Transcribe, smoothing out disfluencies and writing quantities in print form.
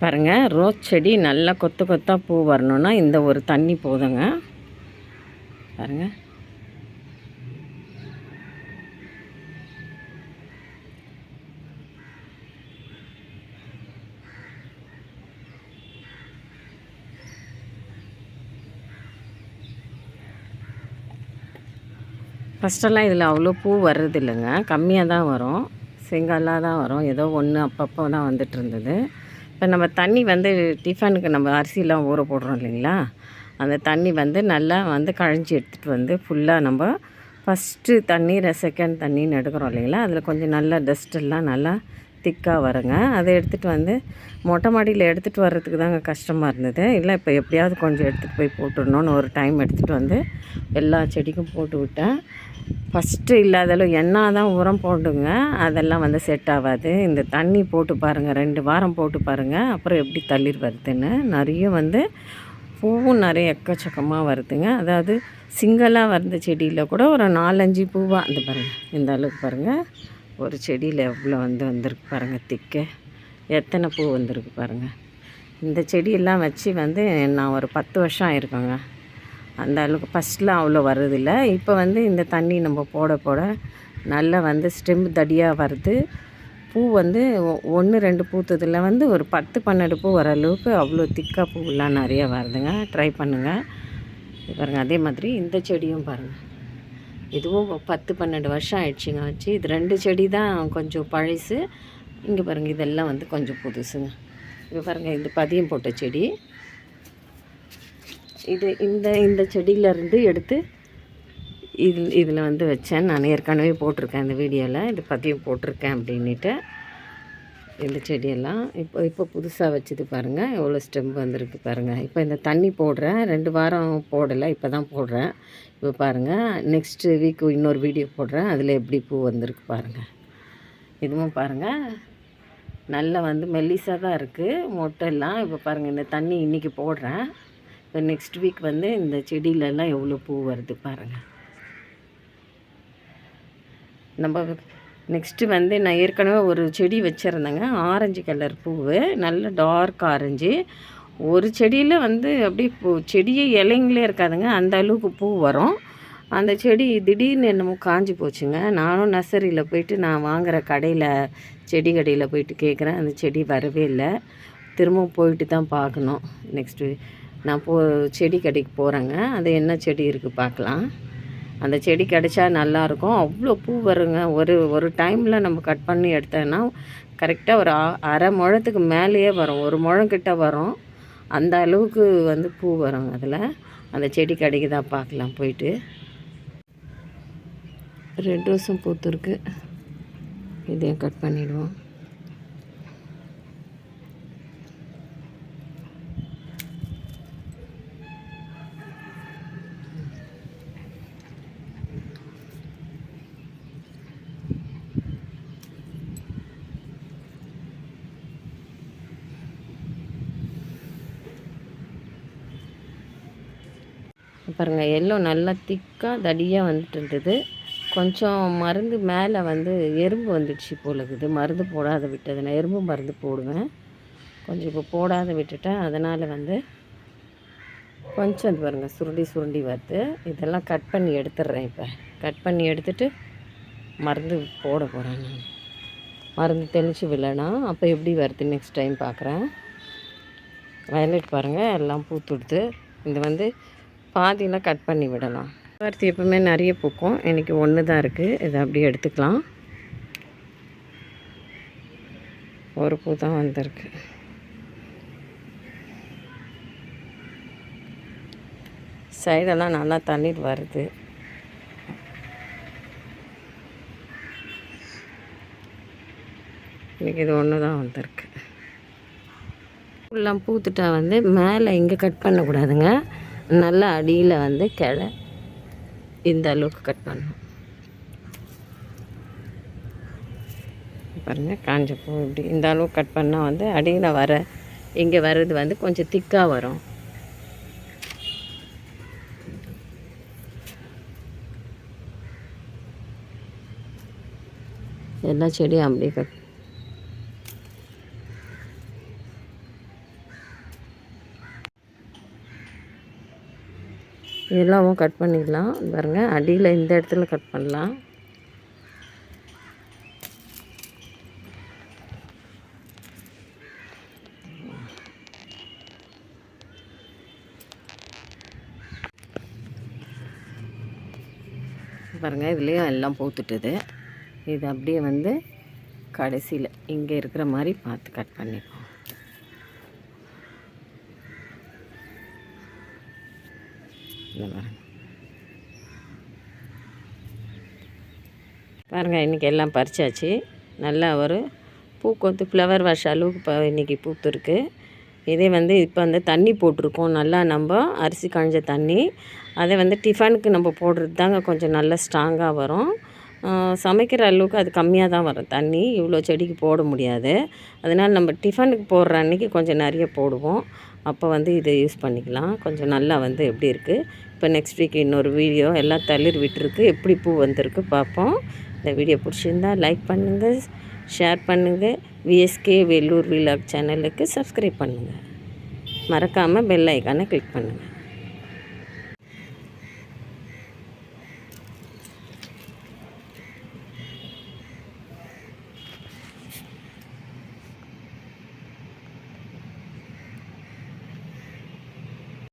பாருங்கள், ரோஸ் செடி நல்லா கொத்து கொத்தாக பூ வரணுன்னா இந்த ஒரு தண்ணி போதுங்க. பாருங்கள், ஃபஸ்ட்டெல்லாம் இதில் அவ்வளோ பூ வர்றது இல்லைங்க, கம்மியாக தான் வரும், செங்காலாக தான் வரும், ஏதோ ஒன்று அப்பப்போ தான் வந்துட்டு இருந்தது. இப்போ நம்ம தண்ணி வந்து டிஃபனுக்கு நம்ம அரிசிலாம் ஊற போடுறோம் இல்லைங்களா, அந்த தண்ணி வந்து நல்லா வந்து கழிஞ்சி எடுத்துகிட்டு வந்து ஃபுல்லாக நம்ம ஃபஸ்ட்டு தண்ணி செகண்ட் தண்ணின்னு எடுக்கிறோம் இல்லைங்களா, அதில் கொஞ்சம் நல்லா டஸ்ட்டெல்லாம் நல்லா திக்காக வருங்க. அதை எடுத்துகிட்டு வந்து மொட்டை மாடியில் எடுத்துகிட்டு வர்றதுக்கு தாங்க கஷ்டமாக இருந்தது. இல்லை இப்போ எப்படியாவது கொஞ்சம் எடுத்துகிட்டு போய் போட்டுடணுன்னு ஒரு டைம் எடுத்துகிட்டு வந்து எல்லா செடிக்கும் போட்டு விட்டேன். ஃபஸ்ட்டு இல்லாதளவு என்ன தான் உரம் போடுங்க, அதெல்லாம் வந்து செட் ஆகாது. இந்த தண்ணி போட்டு பாருங்கள், 2 வாரம் போட்டு பாருங்கள், அப்புறம் எப்படி தளிர் வருதுன்னு. நிறைய வந்து பூவும் நிறைய எக்கச்சக்கமாக வருதுங்க. அதாவது சிங்கிளாக வந்த செடியில் கூட ஒரு 4-5 பூவாக அந்த பாருங்கள், இந்த அளவுக்கு பாருங்கள், ஒரு செடியில் எவ்வளோ வந்திருக்கு பாருங்கள், திக்க எத்தனை பூ வந்திருக்கு பாருங்கள். இந்த செடியெல்லாம் வச்சு வந்து நான் ஒரு 10 வருஷம் ஆயிருக்கேங்க. அந்த அளவுக்கு ஃபஸ்ட்லாம் அவ்வளோ வர்றதில்லை. இப்போ வந்து இந்த தண்ணி நம்ம போட போட நல்லா வந்து ஸ்டெம் தடியாக வருது. பூ வந்து 1-2 பூத்ததில் வந்து ஒரு 10-12 பூ வர அளவுக்கு அவ்வளோ திக்காக பூவெல்லாம் நிறையா வருதுங்க. ட்ரை பண்ணுங்கள். பாருங்கள், அதே மாதிரி இந்த செடியும் பாருங்கள், இதுவும் 10-12 வருஷம் ஆயிடுச்சுங்க வச்சு. இது 2 செடி தான் கொஞ்சம் பழசு. இங்கே பாருங்கள், இதெல்லாம் வந்து கொஞ்சம் புதுசுங்க. இப்போ பாருங்கள், இது பதியம் போட்ட செடி. இது இந்த செடியிலேருந்து எடுத்து இதில் வந்து வச்சேன். நான் ஏற்கனவே போட்டிருக்கேன் இந்த வீடியோவில், இது பதியம் போட்டிருக்கேன் அப்படின்ட்டு. இந்த செடியெல்லாம் இப்போ புதுசாக வச்சுது பாருங்கள், எவ்வளோ ஸ்டெம் வந்திருக்கு பாருங்கள். இப்போ இந்த தண்ணி போடுறேன், 2 வாரம் போடலை, இப்போ தான் போடுறேன். இப்போ பாருங்கள், நெக்ஸ்ட்டு வீக்கு இன்னொரு வீடியோ போடுறேன், அதில் எப்படி பூ வந்திருக்கு பாருங்கள். இதுவும் பாருங்கள், நல்லா வந்து மெல்லிசாக தான் இருக்குது மொட்டெல்லாம். இப்போ பாருங்கள், இந்த தண்ணி இன்றைக்கி போடுறேன், இப்போ நெக்ஸ்ட் வீக் வந்து இந்த செடியிலலாம் எவ்வளோ பூ வருது பாருங்கள். நம்ம நெக்ஸ்ட்டு வந்து நான் ஏற்கனவே ஒரு செடி வச்சுருந்தேங்க, ஆரஞ்சு கலர் பூவு, நல்ல டார்க் ஆரஞ்சு. ஒரு செடியில் வந்து அப்படியே செடியே இலைங்களே இருக்காதுங்க, அந்த அளவுக்கு பூ வரும். அந்த செடி திடீர்னு என்னமோ காஞ்சி போச்சுங்க. நானும் நர்சரியில் போயிட்டு நான் வாங்குகிற செடி கடையில் போயிட்டு கேட்குறேன், அந்த செடி வரவே இல்லை. திரும்பவும் போயிட்டு தான் பார்க்கணும். நெக்ஸ்ட்டு நான் செடி கடைக்கு போகிறேங்க, அது என்ன செடி இருக்குது பார்க்கலாம். அந்த செடி கிடச்சா நல்லாயிருக்கும், அவ்வளோ பூ வருங்க. ஒரு டைமில் நம்ம கட் பண்ணி எடுத்தோன்னா கரெக்டாக ஒரு அரை முழத்துக்கு மேலேயே வரும், 1 முழம் கிட்ட வரும். அந்த அளவுக்கு வந்து பூ வரும் அதில். அந்த செடி கடைக்கு தான் பார்க்கலாம் போயிட்டு. ரெட் ரோஸும் பூத்துருக்கு, இதையும் கட் பண்ணிவிடுவோம். பாருங்கள், எல்லோ நல்லா திக்காக தடியாக வந்துட்டு இருந்தது. கொஞ்சம் மருந்து மேலே வந்து எறும்பு வந்துடுச்சு போல இருக்குது, மருந்து போடாத விட்டது. நான் எறும்பு மருந்து போடுவேன், கொஞ்சம் இப்போ போடாத விட்டுட்டேன். அதனால் வந்து கொஞ்சம் பாருங்கள் சுருண்டி வருது. இதெல்லாம் கட் பண்ணி எடுத்துடுறேன். இப்போ கட் பண்ணி எடுத்துகிட்டு மருந்து போட போகிறேன். நான் மருந்து தெளித்து விடலாம், அப்போ எப்படி வருது நெக்ஸ்ட் டைம் பார்க்குறேன். வயலட் பாருங்கள், எல்லாம் பூத்துடுது. இது வந்து பாதியில் கட் பண்ணி விடலாம். பருத்தி எப்பவுமே நிறைய பூக்கும், இன்றைக்கி 1 தான் இருக்குது, இதை அப்படியே எடுத்துக்கலாம். ஒரு பூ தான் வந்திருக்கு. சைடெல்லாம் நல்லா தண்ணீர் வருது. இன்றைக்கி இது 1 தான் வந்திருக்கு. ஃபுல்லாக பூத்துட்டா வந்து மேலே இங்கே கட் பண்ணக்கூடாதுங்க, நல்லா அடியில் வந்து கிளை இந்த அளவுக்கு கட் பண்ணணும். பாருங்கள், காஞ்ச பூ இப்படி இந்த அளவுக்கு கட் பண்ணால் வந்து அடியில் இங்கே வர்றது வந்து கொஞ்சம் திக்காக வரும். எல்லா செடியும் அப்படியே இதெல்லாம் கட் பண்ணிக்கலாம். பாருங்கள், அடியில் இந்த இடத்துல கட் பண்ணலாம். பாருங்கள், இதுலேயும் எல்லாம் பூத்துட்டுது. இது அப்படியே வந்து கடைசியில் இங்கே இருக்கிற மாதிரி பார்த்து கட் பண்ணிப்போம். பாருங்கள், இன்றைக்கி எல்லாம் பறிச்சாச்சு. நல்லா ஒரு பூக்கொத்து ஃப்ளவர் வாஷ் அளவுக்கு இப்போ இன்றைக்கி பூத்துருக்கு. இதே வந்து இப்போ வந்து தண்ணி போட்டிருக்கோம். நல்லா நம்ம அரிசி காய்ஞ்ச தண்ணி, அதை வந்து டிஃபனுக்கு நம்ம போடுறது தாங்க கொஞ்சம் நல்லா ஸ்ட்ராங்காக வரும். சமைக்கிற அளவுக்கு அது கம்மியாக தான் வரும் தண்ணி. இவ்வளோ செடிக்கு போட முடியாது. அதனால் நம்ம டிஃபனுக்கு போடுற அன்றைக்கி கொஞ்சம் நிறைய போடுவோம். அப்போ வந்து இதை யூஸ் பண்ணிக்கலாம். கொஞ்சம் நல்லா வந்து எப்படி இருக்குது. இப்போ நெக்ஸ்ட் வீக் இன்னொரு வீடியோ எல்லாம் தளிர் விட்டுருக்கு. எப்படி பூ வந்திருக்கு பார்ப்போம். இந்த வீடியோ பிடிச்சிருந்தால் லைக் பண்ணுங்கள், ஷேர் பண்ணுங்கள். விஎஸ்கே வேலூர் விலாக் சேனலுக்கு சப்ஸ்கிரைப் பண்ணுங்கள். மறக்காமல் பெல் ஐக்கானை கிளிக் பண்ணுங்கள்.